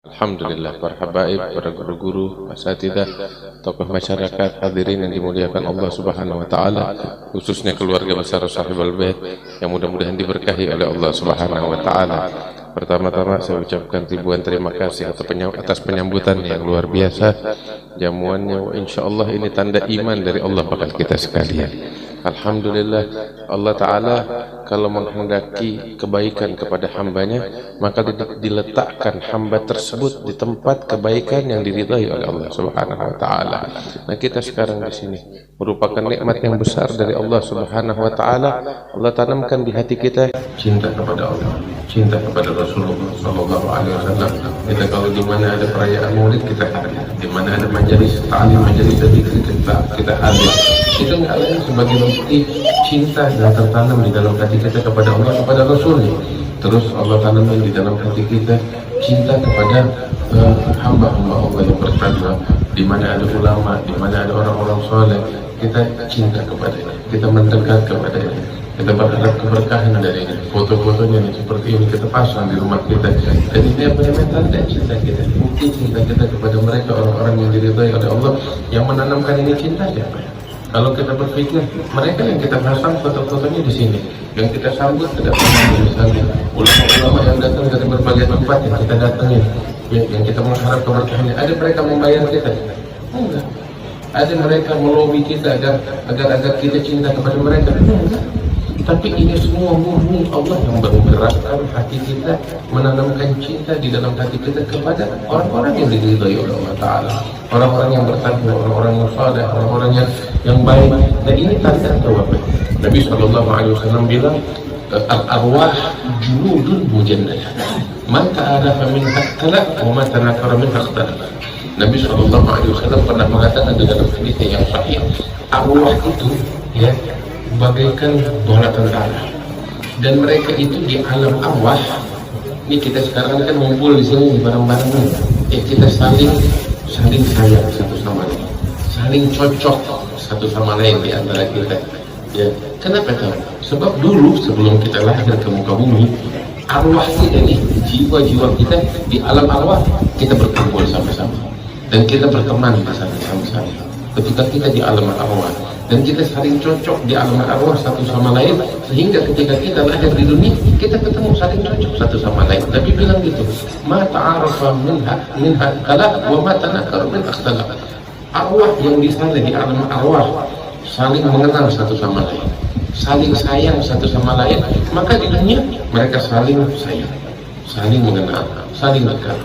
Alhamdulillah, para habaib, para guru-guru, asatidzah, tokoh masyarakat, hadirin yang dimuliakan Allah Subhanahu wa taala, khususnya keluarga besar Sahibul Bait yang mudah-mudahan diberkahi oleh Allah Subhanahu wa taala. Pertama-tama saya ucapkan ribuan terima kasih atas penyambutan yang luar biasa. Jamuannya insyaallah ini tanda iman dari Allah pada kita sekalian. Alhamdulillah, Allah Ta'ala kalau menghendaki kebaikan kepada hambanya, maka diletakkan hamba tersebut di tempat kebaikan yang diridhai oleh Allah Subhanahu wa Ta'ala. Nah, kita sekarang di sini merupakan nikmat yang besar dari Allah Subhanahu wa Ta'ala. Allah tanamkan di hati kita cinta kepada Allah, cinta kepada Rasulullah Sallallahu Alaihi Wasallam. Kita kalau di mana ada perayaan Maulid kita hadir, di mana ada majelis ta'lim, majelis dzikir kita hadir. Itu nggak lain sebagai bukti cinta yang tertanam di dalam hati kita kepada Allah, kepada Rasulnya. Terus Allah tanamkan di dalam hati kita cinta kepada hamba-hamba Allah yang bertakwa. Di mana ada ulama, di mana ada orang-orang soleh, kita cinta kepadanya, kita mendekat kepadanya, kita berharap keberkahan dari ini. Foto-fotonya seperti ini kita pasang di rumah kita. Dan ini apa namanya tanda cinta kita, bukti cinta kita kepada mereka, orang-orang yang diridhai oleh Allah. Yang menanamkan ini cinta siapa? Kalau kita berpikir, mereka yang kita pasang foto-fotonya di sini, yang kita sambut kedatangan misalnya ulama-ulama yang datang dari berbagai tempat yang kita datangin, yang kita mengharap keberkahannya, ada mereka membayar kita? Enggak. Ada mereka melobi kita agar kita cinta kepada mereka? Enggak. Tapi ini semua murni Allah yang menggerakkan hati kita, menanamkan cinta di dalam hati kita kepada orang-orang yang diridhai oleh Allah Ta'ala, orang-orang yang bertakwa, orang-orang yang saleh, orang-orang yang baik. Dan ini tanda tawabah. Nabi SAW bilang, al-arwah junudun mujannadah, man ta'arafa min haqqala wa man tanakara min haqqala. Nabi SAW pernah mengatakan di dalam hadis yang sahih, arwah itu ya bagaikan bola tentara, dan mereka itu di alam arwah. Ini kita sekarang kan ngumpul di sini bareng-bareng, kita saling sayang satu sama lain, saling cocok satu sama lain di antara kita. Ya, kenapa tahu? Sebab dulu sebelum kita lahir ke muka bumi, arwah kita nih, jiwa-jiwa kita di alam arwah, kita berkumpul sama-sama dan kita berteman bersama-sama. Ketika kita di alam arwah dan kita saling cocok di alam arwah satu sama lain, sehingga ketika kita lahir di dunia kita ketemu saling cocok satu sama lain. Nabi bilang gitu, ma ta'arafa minha kala wa ma tanakara min akhtala. Arwah yang di sana di alam arwah saling mengenal satu sama lain, saling sayang satu sama lain, maka di dunia mereka saling sayang, saling mengenal, saling dekat.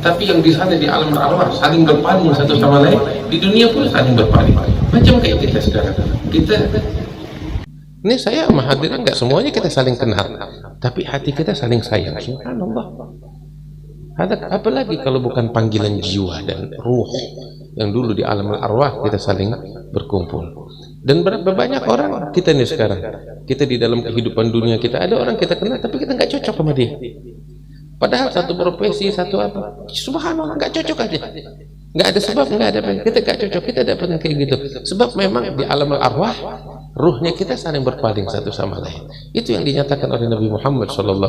Tapi yang di sana di alam arwah saling berpaling satu sama lain, di dunia pun saling berpaling. Macam kayak kita sekarang. Ini saya sama hadirin nggak semuanya kita saling kenal, tapi hati kita saling sayang. Subhanallah. Apalagi kalau bukan panggilan jiwa dan ruh yang dulu di alam arwah kita saling berkumpul. Dan berapa banyak orang kita nih sekarang, kita di dalam kehidupan dunia kita ada orang kita kenal tapi kita nggak cocok sama dia. Padahal satu profesi, satu apa, subhanallah nggak cocok aja, nggak ada sebab, nggak ada apa, kita nggak cocok, kita dapat kayak gitu. Sebab memang di alam arwah ruhnya kita saling berpaling satu sama lain. Itu yang dinyatakan oleh Nabi Muhammad SAW.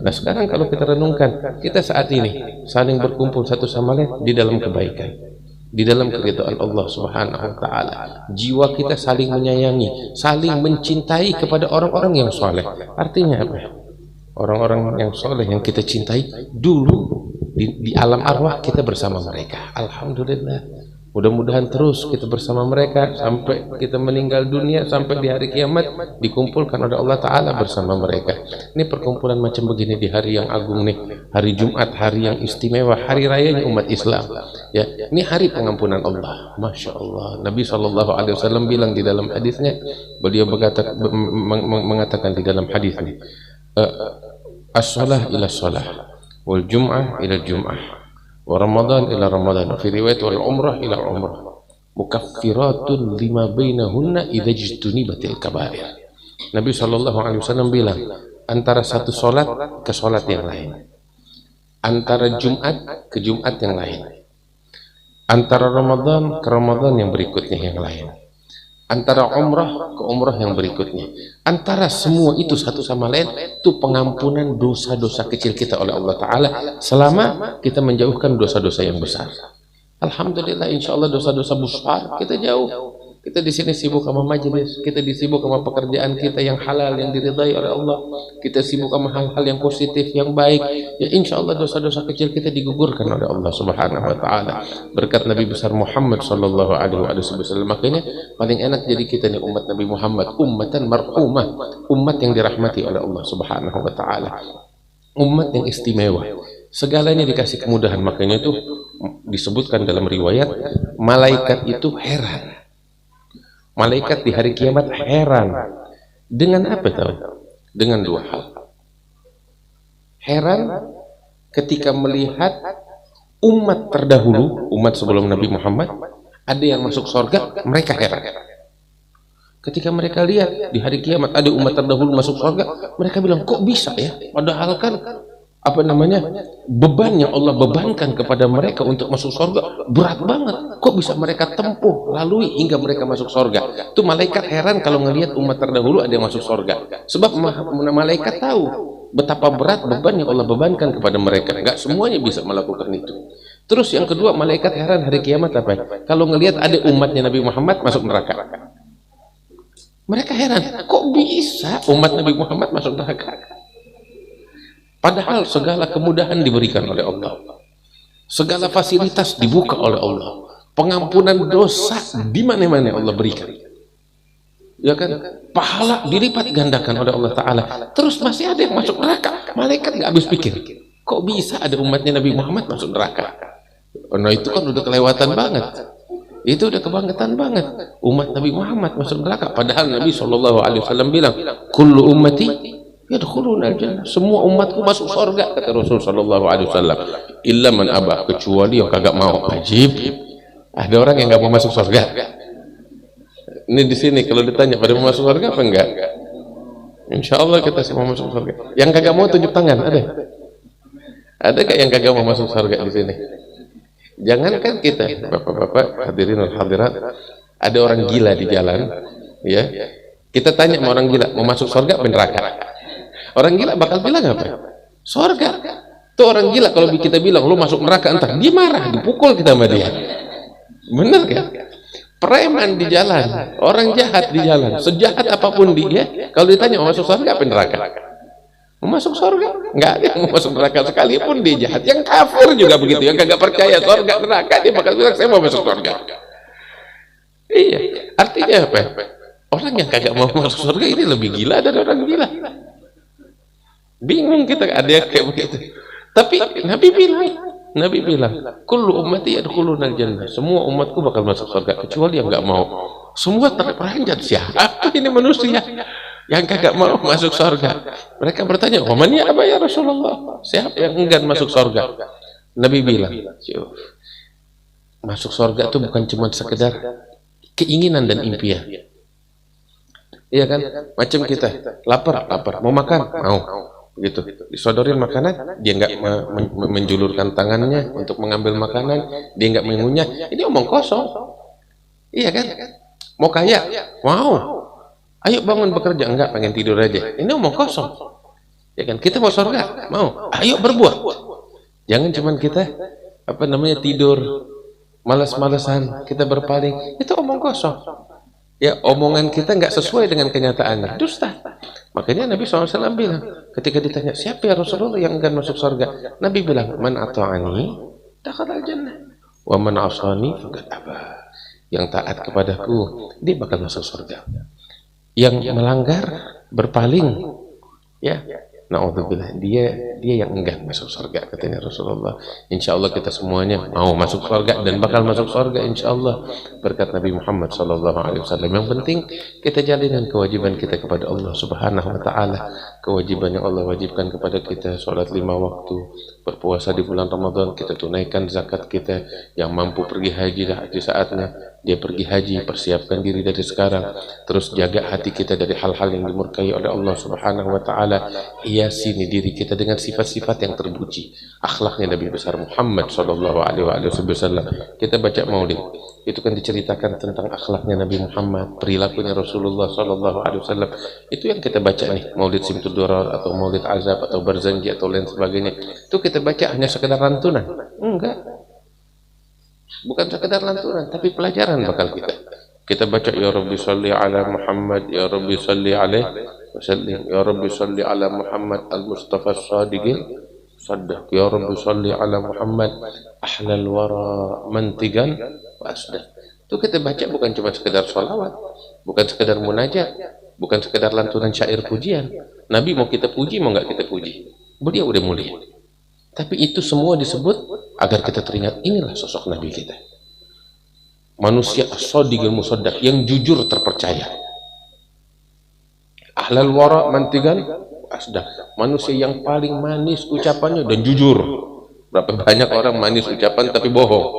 Nah sekarang kalau kita renungkan, kita saat ini saling berkumpul satu sama lain di dalam kebaikan, di dalam keridhaan Allah Subhanahu wa Ta'ala. Jiwa kita saling menyayangi, saling mencintai kepada orang-orang yang soleh. Artinya apa? Orang-orang yang soleh yang kita cintai dulu di alam arwah kita bersama mereka. Alhamdulillah, mudah-mudahan terus kita bersama mereka sampai kita meninggal dunia, sampai di hari kiamat dikumpulkan oleh Allah Ta'ala bersama mereka. Ini perkumpulan macam begini di hari yang agung nih, hari Jumat, hari yang istimewa, hari rayanya umat Islam ya. Ini hari pengampunan Allah. Masya Allah. Nabi SAW bilang di dalam hadisnya, beliau mengatakan di dalam hadisnya, as-salah ila salah, wal jum'ah ila jum'ah, wa ramadan ila ramadan, fi riwayat wal umrah ila umrah, mukaffiratun lima bainahunna idza jtunibatil kabair. Nabi SAW bilang, antara satu solat ke solat yang lain, antara Jumat ke Jumat yang lain, antara Ramadan ke Ramadan yang berikutnya yang lain, antara umrah ke umrah yang berikutnya, antara semua itu satu sama lain itu pengampunan dosa-dosa kecil kita oleh Allah Ta'ala selama kita menjauhkan dosa-dosa yang besar. Alhamdulillah, insya Allah dosa-dosa besar kita jauh. Kita di sini sibuk sama majelis, kita disibuk sama pekerjaan kita yang halal, yang diridai oleh Allah. Kita sibuk sama hal-hal yang positif, yang baik. Ya insya Allah dosa-dosa kecil kita digugurkan oleh Allah Subhanahu Wa Taala. Berkat Nabi besar Muhammad Sallallahu Alaihi Wasallam. Makanya paling enak jadi kita nih umat Nabi Muhammad, ummatan marhumah, umat yang dirahmati oleh Allah Subhanahu Wa Taala, umat yang istimewa. Segalanya dikasih kemudahan. Makanya itu disebutkan dalam riwayat, malaikat itu heran. Malaikat di hari kiamat heran. Dengan apa tahu? Dengan dua hal. Heran ketika melihat umat terdahulu, umat sebelum Nabi Muhammad, ada yang masuk surga, mereka heran. Ketika mereka lihat di hari kiamat ada umat terdahulu masuk surga, mereka bilang, kok bisa ya? Padahal kan beban yang Allah bebankan kepada mereka untuk masuk surga berat banget, kok bisa mereka tempuh lalui hingga mereka masuk surga. Itu malaikat heran kalau ngelihat umat terdahulu ada yang masuk surga, sebab malaikat tahu betapa berat beban yang Allah bebankan kepada mereka. Enggak semuanya bisa melakukan itu. Terus yang kedua, malaikat heran hari kiamat apa? Kalau ngelihat ada umatnya Nabi Muhammad masuk neraka, mereka heran, kok bisa umat Nabi Muhammad masuk neraka? Padahal segala kemudahan diberikan oleh Allah, segala fasilitas dibuka oleh Allah, pengampunan dosa di mana-mana Allah berikan, ya kan? Pahala dilipat gandakan oleh Allah Ta'ala. Terus masih ada yang masuk neraka. Malaikat nggak habis pikir, kok bisa ada umatnya Nabi Muhammad masuk neraka? Nah itu kan udah kelewatan banget, itu udah kebangetan banget. Umat Nabi Muhammad masuk neraka, padahal Nabi SAW bilang, kullu ummati yadkhuluna al-jannah, semua umatku masuk surga, kata Rasul sallallahu alaihi wasallam, illa man aba, kecuali yang kagak mau. Ajib, ada orang yang nggak mau masuk surga. Ini di sini kalau ditanya pada mau masuk surga apa enggak? Insya Allah kita semua masuk surga. Yang kagak mau tunjuk tangan, ada? Ada gak yang kagak mau masuk surga di sini? Jangankan kita, bapak-bapak hadirin dan hadirat, ada orang gila di jalan, ya. Kita tanya sama orang gila, mau masuk surga apa neraka? Orang gila bakal bilang apa? Surga. Tuh orang gila kalau kita bilang lu masuk neraka, entah dia marah, dipukul kita sama dia. Bener kan? Preman di jalan, orang jahat di jalan, sejahat apapun dia, kalau ditanya mau masuk surga apa neraka? Mau masuk surga? Enggak ada yang mau masuk neraka sekalipun dia jahat. Yang kafir juga begitu, yang kagak percaya surga neraka, dia bakal bilang saya mau masuk surga. Iya, artinya apa? Orang yang kagak mau masuk surga ini lebih gila dari orang gila. Bingung kita, ada yang kayak begitu. Tapi Nabi bilang, kullu ummati yadkhuluna al-jannah, semua umatku bakal masuk surga kecuali yang nggak mau. Semua terperanjat, siapa ini manusia yang kagak mau masuk surga? Mereka bertanya, "Wa man ya aba ya Rasulullah?" Siapa yang enggan masuk surga? Nabi bilang, masuk surga itu bukan cuma sekedar keinginan dan impian. Iya kan? Macam kita lapar, mau makan, mau. Gitu, disodorin makanan, dia nggak menjulurkan tangannya untuk mengambil makanan, dia nggak mengunyah, ini omong kosong. Iya kan? Mau kaya, wow, ayo bangun bekerja, enggak, pengen tidur aja, ini omong kosong. Ya kan? Kita mau surga, mau, ayo berbuat. Jangan cuman kita tidur malas-malasan, kita berpaling, itu omong kosong. Ya, omongan kita nggak sesuai dengan kenyataannya, dusta. Makanya Nabi SAW bilang, ketika ditanya, siapa ya Rasulullah yang enggan masuk surga? Nabi bilang, man ata'ani dakhala al-jannah, wa man asani faqad aba. Yang taat kepadaku, dia bakal masuk surga. Yang melanggar, berpaling, ya, na'udzubillah, dia yang enggan masuk surga, katanya Rasulullah. Insya Allah kita semuanya mau masuk surga dan bakal masuk surga insya Allah berkat Nabi Muhammad SAW. Yang penting kita jalanin kewajiban kita kepada Allah Subhanahu Wa Taala, kewajiban yang Allah wajibkan kepada kita, sholat 5 waktu, berpuasa di bulan Ramadan, kita tunaikan zakat kita. Yang mampu pergi haji di saatnya dia pergi haji, persiapkan diri dari sekarang. Terus jaga hati kita dari hal-hal yang dimurkai oleh Allah Subhanahu Wa Taala. hiasi nih diri kita dengan sifat-sifat yang terpuji, akhlaknya Nabi besar Muhammad Shallallahu Alaihi Wasallam. Kita baca maulid, itu kan diceritakan tentang akhlaknya Nabi Muhammad, perilakunya Rasulullah Shallallahu Alaihi Wasallam. Itu yang kita baca nih, maulid Simtud Durar atau maulid Azab atau Barzanji atau lain sebagainya. Itu kita baca hanya sekedar lantunan? Enggak, bukan sekedar lantunan, tapi pelajaran bakal kita. Kita baca ya Rabbi salli ala Muhammad, ya Rabbi salli alaihi wasallim, ya Rabbi salli ala Muhammad al-Mustafa as-Sadiqin saddaq, ya Rabbi salli ala Muhammad ahlal wara mantigan wa asdaq. Itu kita baca bukan cuma sekedar sholawat, bukan sekedar munajat, bukan sekedar lantunan syair pujian. Nabi mau kita puji mau nggak kita puji, beliau udah mulia. Tapi itu semua disebut agar kita teringat inilah sosok Nabi kita. Manusia as-sadiqul musaddaq, yang jujur terpercaya. Ahlal wara mantigan asdaq, manusia yang paling manis ucapannya dan jujur. Berapa banyak orang manis ucapan tapi bohong.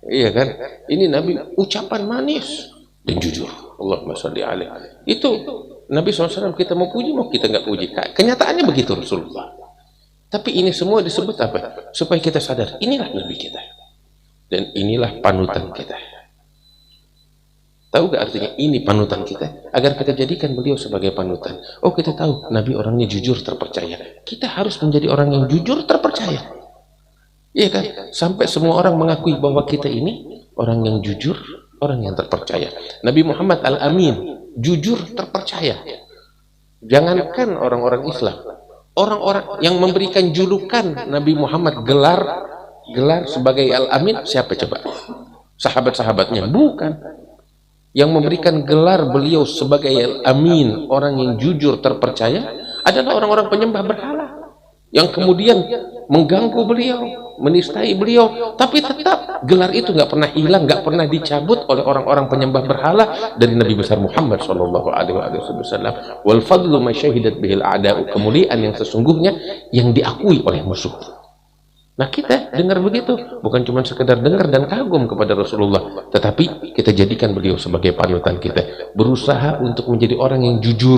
Iya kan? Ini Nabi ucapan manis dan jujur. Allahumma sholli alaihi. Itu Nabi SAW kita mau puji mau kita nggak puji. Kenyataannya begitu Rasulullah. Tapi ini semua disebut apa? Supaya kita sadar inilah Nabi kita. Dan inilah panutan kita. Tahu gak artinya ini panutan kita? Agar kita jadikan beliau sebagai panutan. Oh, kita tahu Nabi orangnya jujur terpercaya. Kita harus menjadi orang yang jujur terpercaya. Iya kan? Sampai semua orang mengakui bahwa kita ini orang yang jujur, orang yang terpercaya. Nabi Muhammad Al-Amin, jujur terpercaya. Jangankan orang-orang Islam, orang-orang yang memberikan julukan Nabi Muhammad gelar sebagai Al-Amin, siapa coba? Sahabat-sahabatnya? Bukan. Yang memberikan gelar beliau sebagai Al-Amin, orang yang jujur terpercaya, adalah orang-orang penyembah berhala yang kemudian mengganggu beliau, menistai beliau. Tapi tetap gelar itu nggak pernah hilang, nggak pernah dicabut oleh orang-orang penyembah berhala dari Nabi besar Muhammad Shallallahu Alaihi Wasallam. Wal fadlu ma syahidat bihil a'da'u, kemuliaan yang sesungguhnya yang diakui oleh musuh. Nah, kita dengar begitu, bukan cuma sekedar dengar dan kagum kepada Rasulullah, tetapi kita jadikan beliau sebagai panutan kita, berusaha untuk menjadi orang yang jujur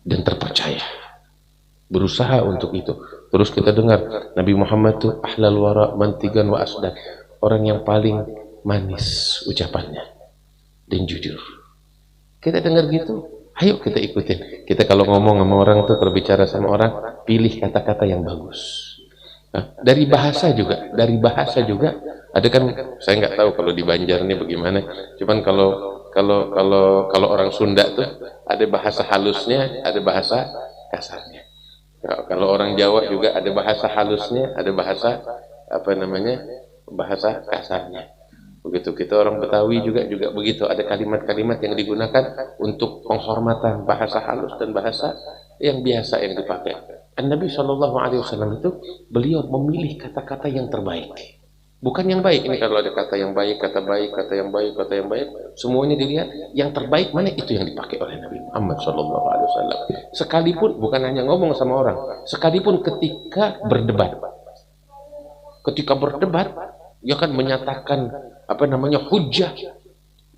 dan terpercaya, berusaha untuk itu. Terus kita dengar Nabi Muhammad itu ahlal wara mantigan wa asdaq, orang yang paling manis ucapannya dan jujur. Kita dengar gitu, ayo kita ikutin. Kita kalau ngomong sama orang tuh, berbicara sama orang, pilih kata-kata yang bagus. Nah, dari bahasa juga ada kan, saya nggak tahu kalau di Banjar ini bagaimana, cuman kalau orang Sunda tuh ada bahasa halusnya, ada bahasa kasarnya. Kalau orang Jawa juga ada bahasa halusnya, ada bahasa bahasa kasarnya. Begitu kita orang Betawi juga begitu, ada kalimat-kalimat yang digunakan untuk penghormatan, bahasa halus dan bahasa yang biasa yang dipakai. Nabi Shallallahu Alaihi Wasallam itu beliau memilih kata-kata yang terbaik, bukan yang baik. Ini kalau ada kata yang baik, kata yang baik, semuanya dilihat yang terbaik mana, itu yang dipakai oleh Nabi Muhammad Shallallahu Alaihi Wasallam. Sekalipun bukan hanya ngomong sama orang, sekalipun ketika berdebat, dia kan menyatakan hujjah,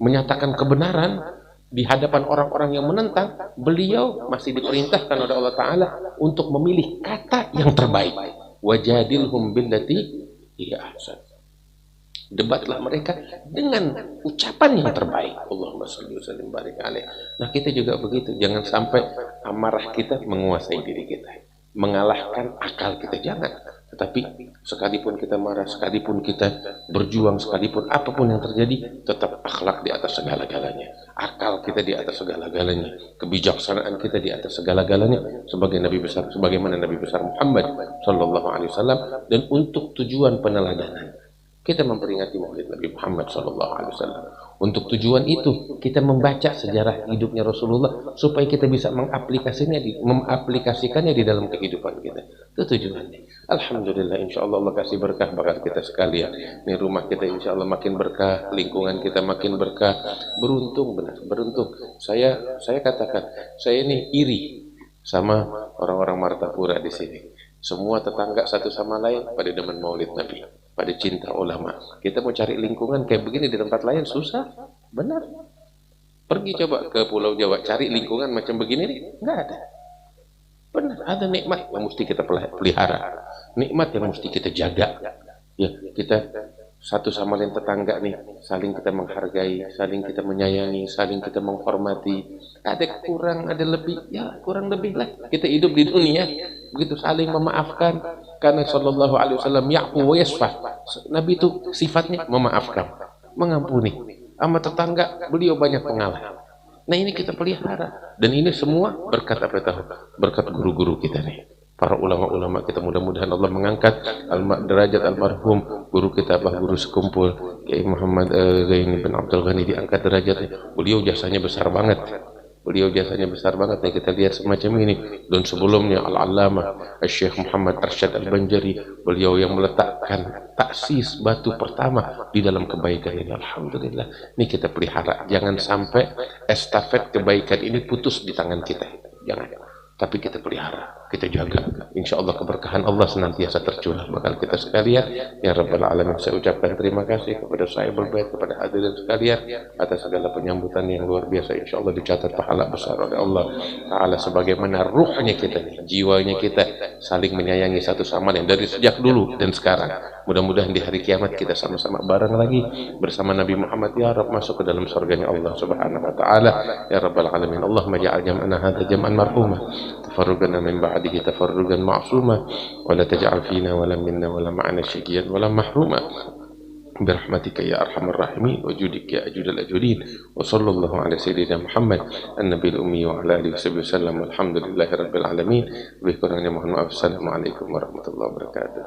menyatakan kebenaran di hadapan orang-orang yang menentang, beliau masih diperintahkan oleh Allah Ta'ala untuk memilih kata yang terbaik. Wajadilhum billati hiya ahsan. Debatlah mereka dengan ucapan yang terbaik. Allahumma shalli wa sallim barik alaih. Nah, kita juga begitu. Jangan sampai amarah kita menguasai diri kita, mengalahkan akal kita, jangan. Tetapi sekalipun kita marah, sekalipun kita berjuang, sekalipun apapun yang terjadi, tetap akhlak di atas segala-galanya, akal kita di atas segala-galanya, kebijaksanaan kita di atas segala-galanya, sebagaimana Nabi besar Muhammad Shallallahu Alaihi Wasallam. Dan untuk tujuan peneladanan, kita memperingati Maulid Nabi Muhammad Shallallahu Alaihi Wasallam. Untuk tujuan itu kita membaca sejarah hidupnya Rasulullah supaya kita bisa mengaplikasikannya di dalam kehidupan kita. Itu tujuannya. Alhamdulillah, insya Allah Allah kasih berkah bakal kita sekalian. Ini rumah kita insya Allah makin berkah, lingkungan kita makin berkah. Beruntung, benar, beruntung. Saya katakan, saya ini iri sama orang-orang Martapura di sini. Semua tetangga satu sama lain pada demen Maulid Nabi, pada cinta ulama. Kita mau cari lingkungan kayak begini di tempat lain susah, benar. Pergi coba ke Pulau Jawa, cari lingkungan macam begini nih, nggak ada. benar, ada nikmat yang mesti kita pelihara, nikmat yang mesti kita jaga. Ya, kita satu sama lain tetangga nih, saling kita menghargai, saling kita menyayangi, saling kita menghormati. Ada kurang, ada lebih, ya kurang lebih lah. Kita hidup di dunia, begitu saling memaafkan. Karena sallallahu alaihi wasallam ya'fu wa yasfah. Nabi itu sifatnya memaafkan, mengampuni. Sama tetangga, beliau banyak pengalah. Nah ini kita pelihara. Dan ini semua berkat apa tahu? Berkat guru-guru kita nih. Para ulama-ulama kita, mudah-mudahan Allah mengangkat derajat almarhum guru kita, Guru Sekumpul Kiai Muhammad Zaini bin Abdul Ghani, diangkat derajatnya. Beliau jasanya besar banget. Beliau jasanya besar banget nih, kita lihat semacam ini. Dan sebelumnya Al-Allamah Syekh Muhammad Arsyad Al-Banjari, beliau yang meletakkan taksis batu pertama di dalam kebaikan ini. Alhamdulillah, ini kita pelihara. Jangan sampai estafet kebaikan ini putus di tangan kita. Jangan. Tapi kita pelihara, kita jaga. Insya Allah keberkahan Allah senantiasa tercurah bakal kita sekalian. Ya Rabbal Alamin, saya ucapkan terima kasih kepada Sahibul Bait, kepada hadirin sekalian atas segala penyambutan yang luar biasa. Insya Allah dicatat pahala besar oleh Allah Ta'ala, sebagaimana ruhnya kita, jiwanya kita saling menyayangi satu sama lain dari sejak dulu dan sekarang. Mudah-mudahan di hari kiamat kita sama-sama bareng lagi bersama Nabi Muhammad, ya Rabb, masuk ke dalam surganya Allah Subhanahu wa Ta'ala. Ya Rabbal Alamin, Allahumma ja'al jam'ana hadha jam'an marhumah, تفرقنا من بعده تفرقا معصوما، ولا تجعل فينا ولا منا ولا معنا شقيا ولا محروما، برحمتك يا أرحم الراحمين وجودك يا أجود الأجودين. وصلى الله على سيدنا محمد النبي الأمي وعلى آله وصحبه وسلم، والحمد لله رب العالمين. بكرة محمد، السلام عليكم ورحمة الله وبركاته.